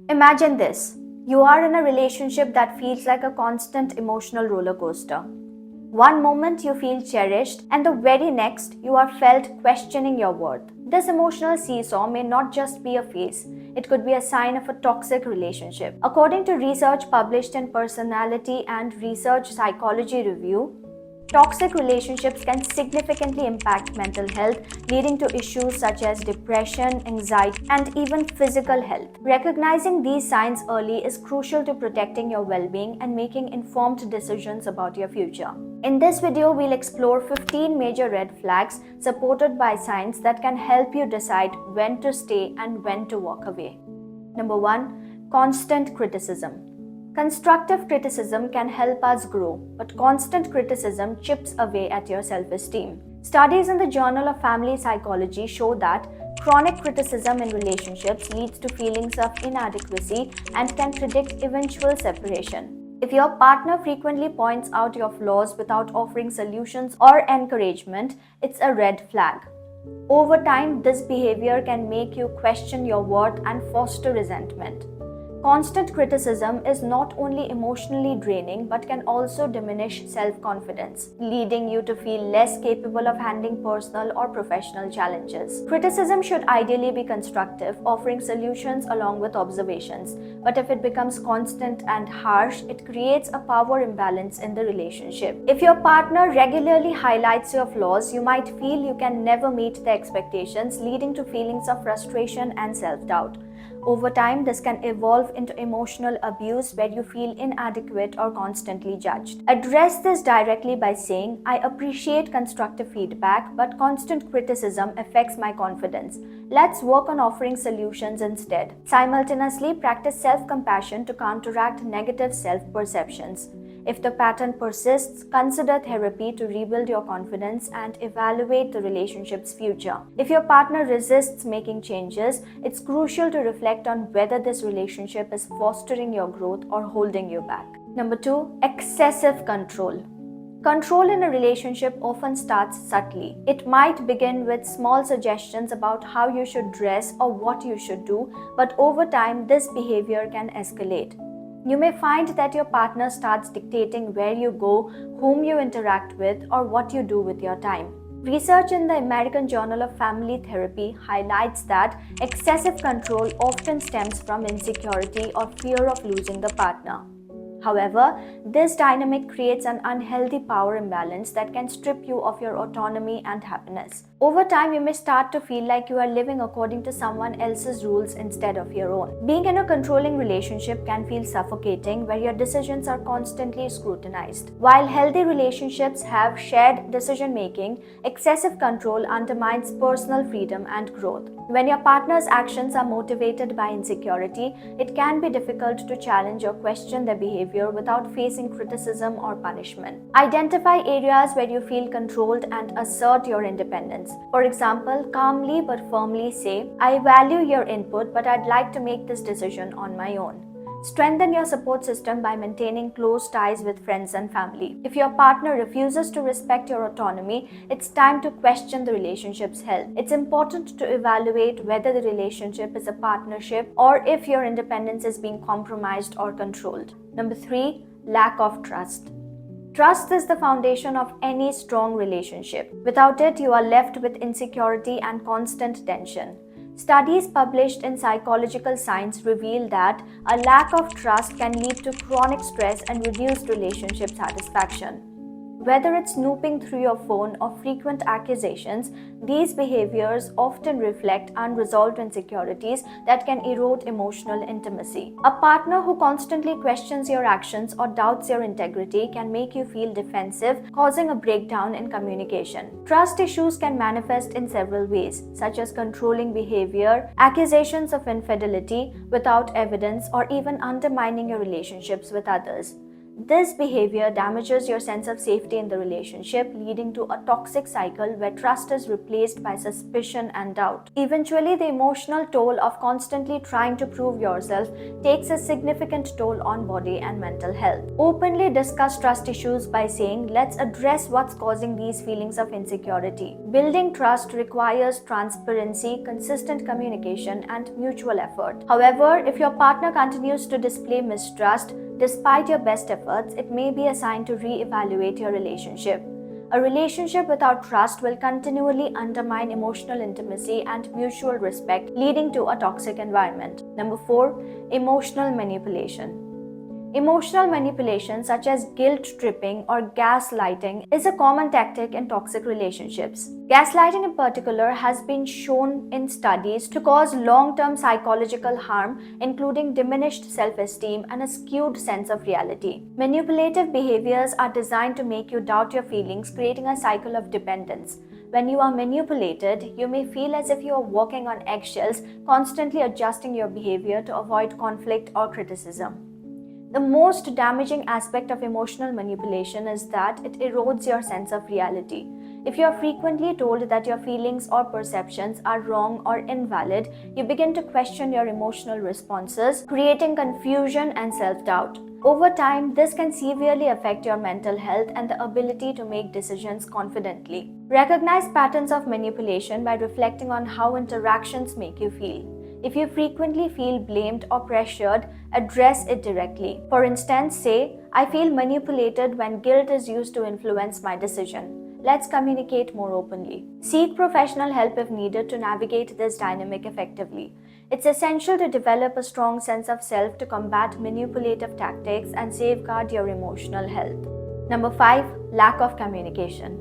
Imagine this. You are in a relationship that feels like a constant emotional roller coaster. One moment you feel cherished, and the very next you are felt questioning your worth. This emotional seesaw may not just be a phase, it could be a sign of a toxic relationship. According to research published in Personality and Research Psychology Review, toxic relationships can significantly impact mental health, leading to issues such as depression, anxiety, and even physical health. Recognizing these signs early is crucial to protecting your well-being and making informed decisions about your future. In this video, we'll explore 15 major red flags supported by science that can help you decide when to stay and when to walk away. Number 1. Constant criticism. Constructive criticism can help us grow, but constant criticism chips away at your self-esteem. Studies in the Journal of Family Psychology show that chronic criticism in relationships leads to feelings of inadequacy and can predict eventual separation. If your partner frequently points out your flaws without offering solutions or encouragement, it's a red flag. Over time, this behavior can make you question your worth and foster resentment. Constant criticism is not only emotionally draining but can also diminish self-confidence, leading you to feel less capable of handling personal or professional challenges. Criticism should ideally be constructive, offering solutions along with observations. But if it becomes constant and harsh, it creates a power imbalance in the relationship. If your partner regularly highlights your flaws, you might feel you can never meet their expectations, leading to feelings of frustration and self-doubt. Over time, this can evolve into emotional abuse where you feel inadequate or constantly judged. Address this directly by saying, "I appreciate constructive feedback, but constant criticism affects my confidence. Let's work on offering solutions instead." Simultaneously, practice self-compassion to counteract negative self-perceptions. If the pattern persists, consider therapy to rebuild your confidence and evaluate the relationship's future. If your partner resists making changes, it's crucial to reflect on whether this relationship is fostering your growth or holding you back. Number 2. Excessive control. Control in a relationship often starts subtly. It might begin with small suggestions about how you should dress or what you should do, but over time, this behavior can escalate. You may find that your partner starts dictating where you go, whom you interact with, or what you do with your time. Research in the American Journal of Family Therapy highlights that excessive control often stems from insecurity or fear of losing the partner. However, this dynamic creates an unhealthy power imbalance that can strip you of your autonomy and happiness. Over time, you may start to feel like you are living according to someone else's rules instead of your own. Being in a controlling relationship can feel suffocating, where your decisions are constantly scrutinized. While healthy relationships have shared decision-making, excessive control undermines personal freedom and growth. When your partner's actions are motivated by insecurity, it can be difficult to challenge or question their behavior without facing criticism or punishment. Identify areas where you feel controlled and assert your independence. For example, calmly but firmly say, "I value your input, but I'd like to make this decision on my own." Strengthen your support system by maintaining close ties with friends and family. If your partner refuses to respect your autonomy, it's time to question the relationship's health. It's important to evaluate whether the relationship is a partnership or if your independence is being compromised or controlled. Number 3. Lack of trust. Trust is the foundation of any strong relationship. Without it, you are left with insecurity and constant tension. Studies published in Psychological Science reveal that a lack of trust can lead to chronic stress and reduced relationship satisfaction. Whether it's snooping through your phone or frequent accusations, these behaviors often reflect unresolved insecurities that can erode emotional intimacy. A partner who constantly questions your actions or doubts your integrity can make you feel defensive, causing a breakdown in communication. Trust issues can manifest in several ways, such as controlling behavior, accusations of infidelity without evidence, or even undermining your relationships with others. This behavior damages your sense of safety in the relationship, leading to a toxic cycle where trust is replaced by suspicion and doubt. Eventually, the emotional toll of constantly trying to prove yourself takes a significant toll on body and mental health. Openly discuss trust issues by saying, let's address what's causing these feelings of insecurity. Building trust requires transparency, consistent communication, and mutual effort. However, if your partner continues to display mistrust, despite your best efforts, it may be a sign to re-evaluate your relationship. A relationship without trust will continually undermine emotional intimacy and mutual respect, leading to a toxic environment. Number 4, emotional manipulation. Emotional manipulation, such as guilt tripping or gaslighting, is a common tactic in toxic relationships. Gaslighting, in particular, has been shown in studies to cause long-term psychological harm, including diminished self-esteem and a skewed sense of reality. Manipulative behaviors are designed to make you doubt your feelings, creating a cycle of dependence. When you are manipulated, you may feel as if you are walking on eggshells, constantly adjusting your behavior to avoid conflict or criticism. The most damaging aspect of emotional manipulation is that it erodes your sense of reality. If you are frequently told that your feelings or perceptions are wrong or invalid, you begin to question your emotional responses, creating confusion and self-doubt. Over time, this can severely affect your mental health and the ability to make decisions confidently. Recognize patterns of manipulation by reflecting on how interactions make you feel. If you frequently feel blamed or pressured, address it directly. For instance, say, I feel manipulated when guilt is used to influence my decision. Let's communicate more openly. Seek professional help if needed to navigate this dynamic effectively. It's essential to develop a strong sense of self to combat manipulative tactics and safeguard your emotional health. Number 5, lack of communication.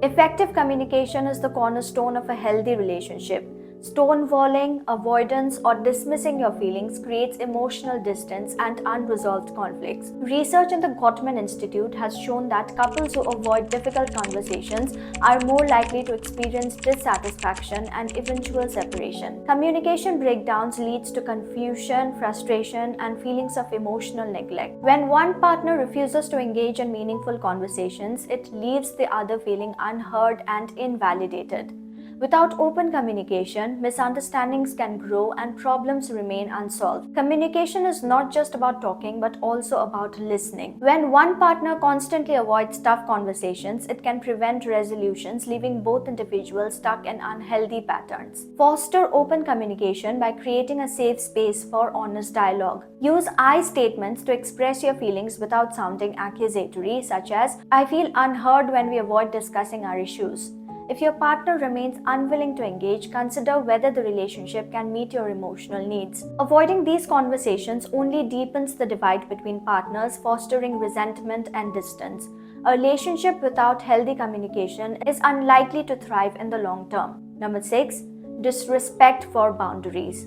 Effective communication is the cornerstone of a healthy relationship. Stonewalling, avoidance, or dismissing your feelings creates emotional distance and unresolved conflicts. Research in the Gottman Institute has shown that couples who avoid difficult conversations are more likely to experience dissatisfaction and eventual separation. Communication breakdowns leads to confusion, frustration, and feelings of emotional neglect. When one partner refuses to engage in meaningful conversations, it leaves the other feeling unheard and invalidated. Without open communication, misunderstandings can grow and problems remain unsolved. Communication is not just about talking but also about listening. When one partner constantly avoids tough conversations, it can prevent resolutions, leaving both individuals stuck in unhealthy patterns. Foster open communication by creating a safe space for honest dialogue. Use I statements to express your feelings without sounding accusatory, such as, I feel unheard when we avoid discussing our issues. If your partner remains unwilling to engage, consider whether the relationship can meet your emotional needs. Avoiding these conversations only deepens the divide between partners, fostering resentment and distance. A relationship without healthy communication is unlikely to thrive in the long term. Number 6, disrespect for boundaries.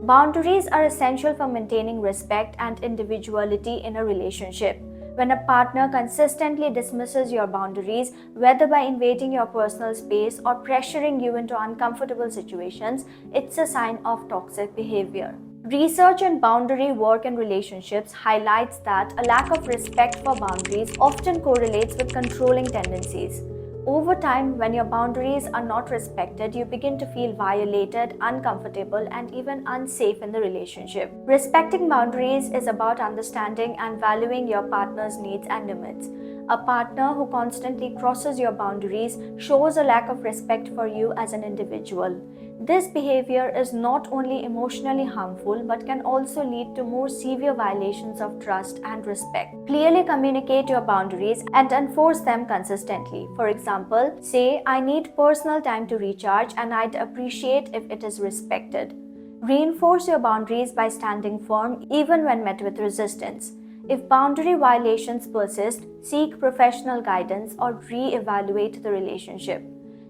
Boundaries are essential for maintaining respect and individuality in a relationship. When a partner consistently dismisses your boundaries, whether by invading your personal space or pressuring you into uncomfortable situations, it's a sign of toxic behavior. Research in boundary work and relationships highlights that a lack of respect for boundaries often correlates with controlling tendencies. Over time, when your boundaries are not respected, you begin to feel violated, uncomfortable, and even unsafe in the relationship. Respecting boundaries is about understanding and valuing your partner's needs and limits. A partner who constantly crosses your boundaries shows a lack of respect for you as an individual. This behavior is not only emotionally harmful but can also lead to more severe violations of trust and respect. Clearly communicate your boundaries and enforce them consistently. For example, say, I need personal time to recharge and I'd appreciate if it is respected. Reinforce your boundaries by standing firm even when met with resistance. If boundary violations persist, seek professional guidance or re-evaluate the relationship.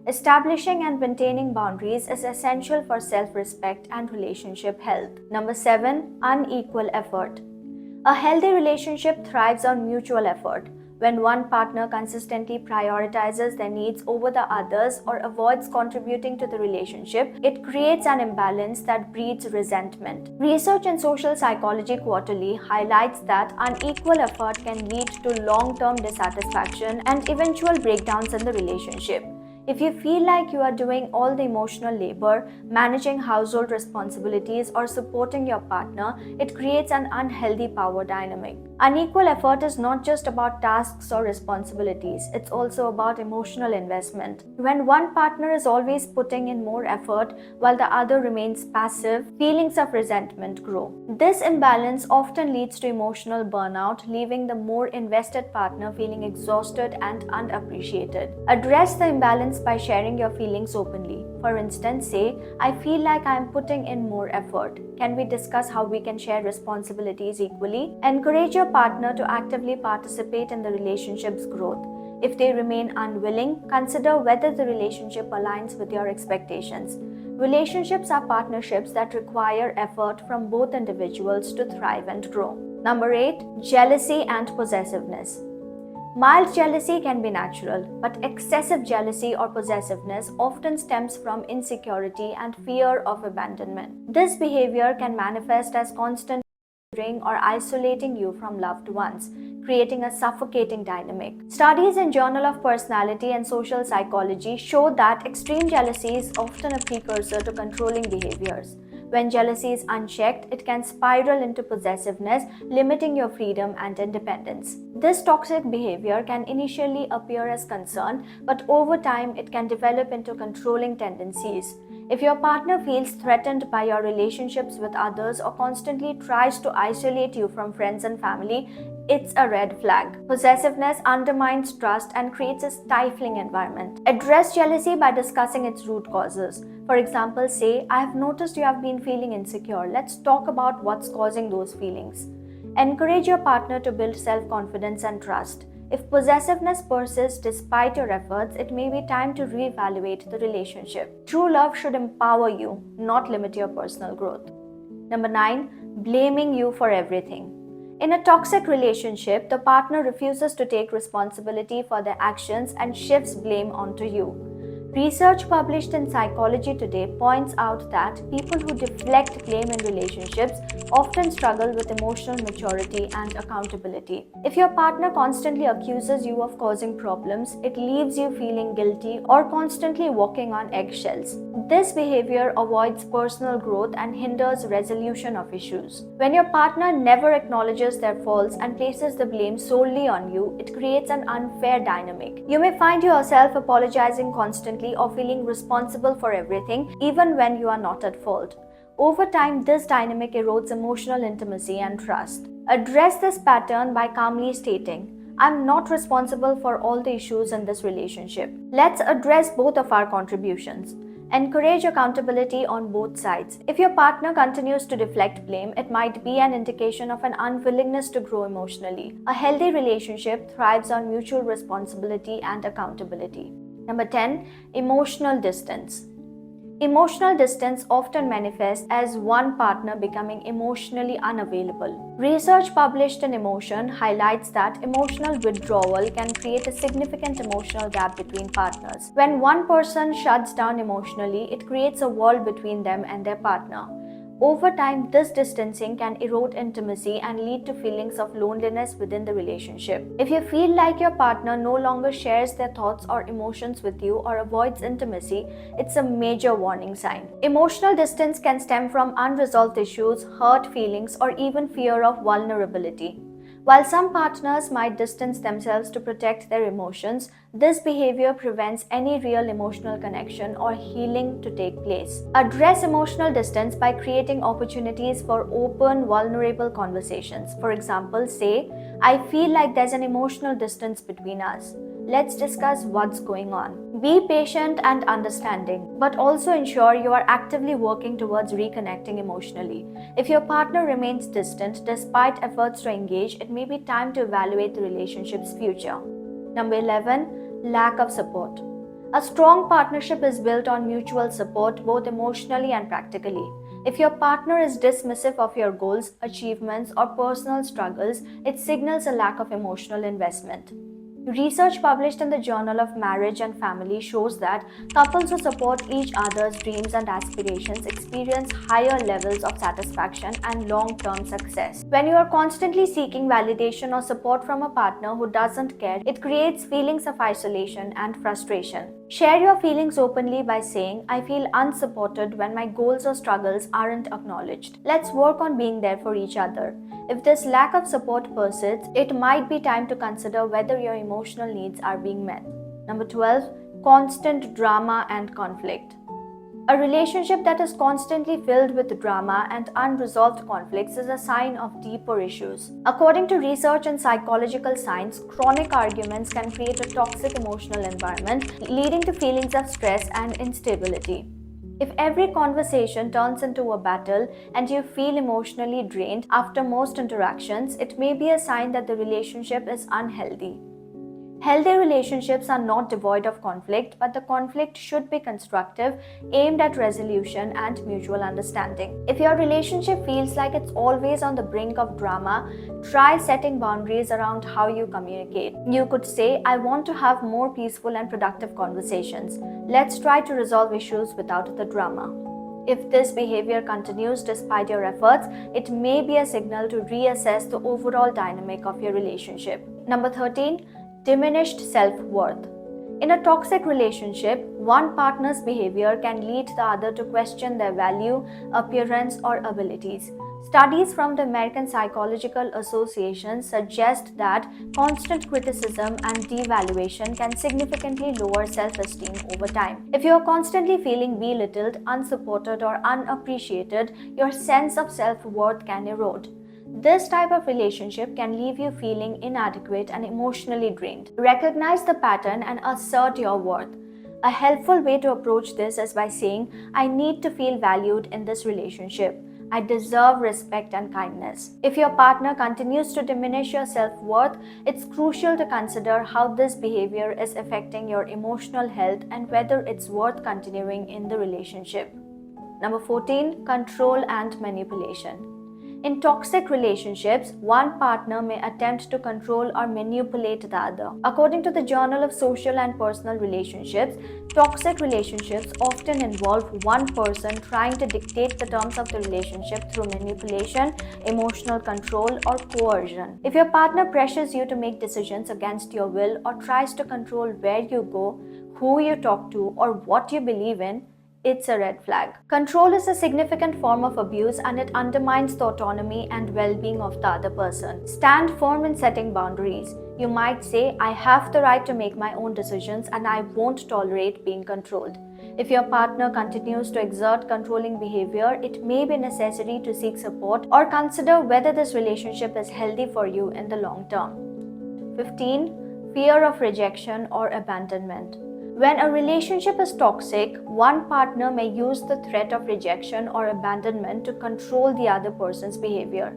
Establishing and maintaining boundaries is essential for self-respect and relationship health. Number 7, unequal effort. A healthy relationship thrives on mutual effort. When one partner consistently prioritizes their needs over the others or avoids contributing to the relationship, it creates an imbalance that breeds resentment. Research in Social Psychology Quarterly highlights that unequal effort can lead to long-term dissatisfaction and eventual breakdowns in the relationship. If you feel like you are doing all the emotional labor, managing household responsibilities, or supporting your partner, it creates an unhealthy power dynamic. Unequal effort is not just about tasks or responsibilities, it's also about emotional investment. When one partner is always putting in more effort while the other remains passive, feelings of resentment grow. This imbalance often leads to emotional burnout, leaving the more invested partner feeling exhausted and unappreciated. Address the imbalance by sharing your feelings openly. For instance, say, I feel like I am putting in more effort. Can we discuss how we can share responsibilities equally? Encourage your partner to actively participate in the relationship's growth. If they remain unwilling, consider whether the relationship aligns with your expectations. Relationships are partnerships that require effort from both individuals to thrive and grow. Number 8, jealousy and possessiveness. Mild jealousy can be natural, but excessive jealousy or possessiveness often stems from insecurity and fear of abandonment. This behavior can manifest as constant monitoring or isolating you from loved ones, creating a suffocating dynamic. Studies in Journal of Personality and Social Psychology show that extreme jealousy is often a precursor to controlling behaviors. When jealousy is unchecked, it can spiral into possessiveness, limiting your freedom and independence. This toxic behavior can initially appear as concern, but over time it can develop into controlling tendencies. If your partner feels threatened by your relationships with others or constantly tries to isolate you from friends and family, it's a red flag. Possessiveness undermines trust and creates a stifling environment. Address jealousy by discussing its root causes. For example, say, I have noticed you have been feeling insecure. Let's talk about what's causing those feelings. Encourage your partner to build self-confidence and trust. If possessiveness persists despite your efforts, it may be time to reevaluate the relationship. True love should empower you, not limit your personal growth. Number 9, blaming you for everything. In a toxic relationship, the partner refuses to take responsibility for their actions and shifts blame onto you. Research published in Psychology Today points out that people who deflect blame in relationships often struggle with emotional maturity and accountability. If your partner constantly accuses you of causing problems, it leaves you feeling guilty or constantly walking on eggshells. This behavior avoids personal growth and hinders resolution of issues. When your partner never acknowledges their faults and places the blame solely on you, it creates an unfair dynamic. You may find yourself apologizing constantly or feeling responsible for everything, even when you are not at fault. Over time, this dynamic erodes emotional intimacy and trust. Address this pattern by calmly stating, I'm not responsible for all the issues in this relationship. Let's address both of our contributions. Encourage accountability on both sides. If your partner continues to deflect blame, it might be an indication of an unwillingness to grow emotionally. A healthy relationship thrives on mutual responsibility and accountability. Number 10, emotional distance. Emotional distance often manifests as one partner becoming emotionally unavailable. Research published in Emotion highlights that emotional withdrawal can create a significant emotional gap between partners. When one person shuts down emotionally, it creates a wall between them and their partner. Over time, this distancing can erode intimacy and lead to feelings of loneliness within the relationship. If you feel like your partner no longer shares their thoughts or emotions with you or avoids intimacy, it's a major warning sign. Emotional distance can stem from unresolved issues, hurt feelings, or even fear of vulnerability. While some partners might distance themselves to protect their emotions, this behavior prevents any real emotional connection or healing to take place. Address emotional distance by creating opportunities for open, vulnerable conversations. For example, say, I feel like there's an emotional distance between us. Let's discuss what's going on. Be patient and understanding, but also ensure you are actively working towards reconnecting emotionally. If your partner remains distant despite efforts to engage, it may be time to evaluate the relationship's future. Number 11, lack of support. A strong partnership is built on mutual support, both emotionally and practically. If your partner is dismissive of your goals, achievements, or personal struggles, it signals a lack of emotional investment. Research published in the Journal of Marriage and Family shows that couples who support each other's dreams and aspirations experience higher levels of satisfaction and long-term success. When you are constantly seeking validation or support from a partner who doesn't care, it creates feelings of isolation and frustration. Share your feelings openly by saying, "I feel unsupported when my goals or struggles aren't acknowledged." Let's work on being there for each other. If this lack of support persists, it might be time to consider whether your emotional needs are being met. Number 12, constant drama and conflict. A relationship that is constantly filled with drama and unresolved conflicts is a sign of deeper issues. According to research in psychological science, chronic arguments can create a toxic emotional environment, leading to feelings of stress and instability. If every conversation turns into a battle and you feel emotionally drained after most interactions, it may be a sign that the relationship is unhealthy. Healthy relationships are not devoid of conflict, but the conflict should be constructive, aimed at resolution and mutual understanding. If your relationship feels like it's always on the brink of drama, try setting boundaries around how you communicate. You could say, "I want to have more peaceful and productive conversations. Let's try to resolve issues without the drama." If this behavior continues despite your efforts, it may be a signal to reassess the overall dynamic of your relationship. Number 13, diminished self-worth. In a toxic relationship, one partner's behavior can lead the other to question their value, appearance, or abilities. Studies from the American Psychological Association suggest that constant criticism and devaluation can significantly lower self-esteem over time. If you are constantly feeling belittled, unsupported, or unappreciated, your sense of self-worth can erode. This type of relationship can leave you feeling inadequate and emotionally drained. Recognize the pattern and assert your worth. A helpful way to approach this is by saying, "I need to feel valued in this relationship. I deserve respect and kindness." If your partner continues to diminish your self-worth, it's crucial to consider how this behavior is affecting your emotional health and whether it's worth continuing in the relationship. Number 14, control and manipulation. In toxic relationships, one partner may attempt to control or manipulate the other. According to the Journal of Social and Personal Relationships, toxic relationships often involve one person trying to dictate the terms of the relationship through manipulation, emotional control, or coercion. If your partner pressures you to make decisions against your will or tries to control where you go, who you talk to, or what you believe in, it's a red flag. Control is a significant form of abuse and it undermines the autonomy and well-being of the other person. Stand firm in setting boundaries. You might say, "I have the right to make my own decisions and I won't tolerate being controlled." If your partner continues to exert controlling behavior, it may be necessary to seek support or consider whether this relationship is healthy for you in the long term. 15. Fear of rejection or abandonment. When a relationship is toxic, one partner may use the threat of rejection or abandonment to control the other person's behavior.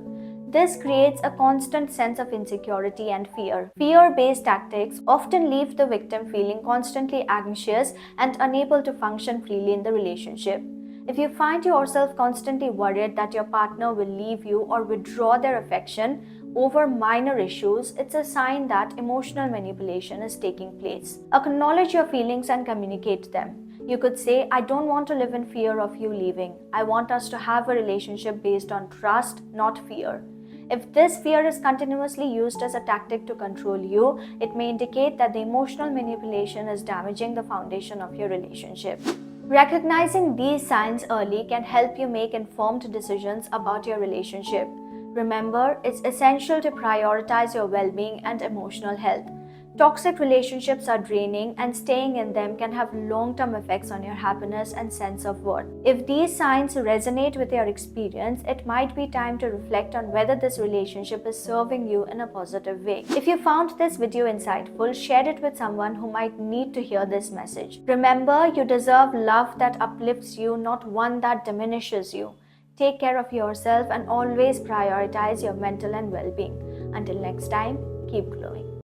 This creates a constant sense of insecurity and fear. Fear-based tactics often leave the victim feeling constantly anxious and unable to function freely in the relationship. If you find yourself constantly worried that your partner will leave you or withdraw their affection over minor issues, it's a sign that emotional manipulation is taking place. Acknowledge your feelings and communicate them. You could say, "I don't want to live in fear of you leaving. I want us to have a relationship based on trust, not fear." If this fear is continuously used as a tactic to control you, it may indicate that the emotional manipulation is damaging the foundation of your relationship. Recognizing these signs early can help you make informed decisions about your relationship. Remember, it's essential to prioritize your well-being and emotional health. Toxic relationships are draining, and staying in them can have long-term effects on your happiness and sense of worth. If these signs resonate with your experience, it might be time to reflect on whether this relationship is serving you in a positive way. If you found this video insightful, share it with someone who might need to hear this message. Remember, you deserve love that uplifts you, not one that diminishes you. Take care of yourself and always prioritize your mental and well-being. Until next time, keep glowing.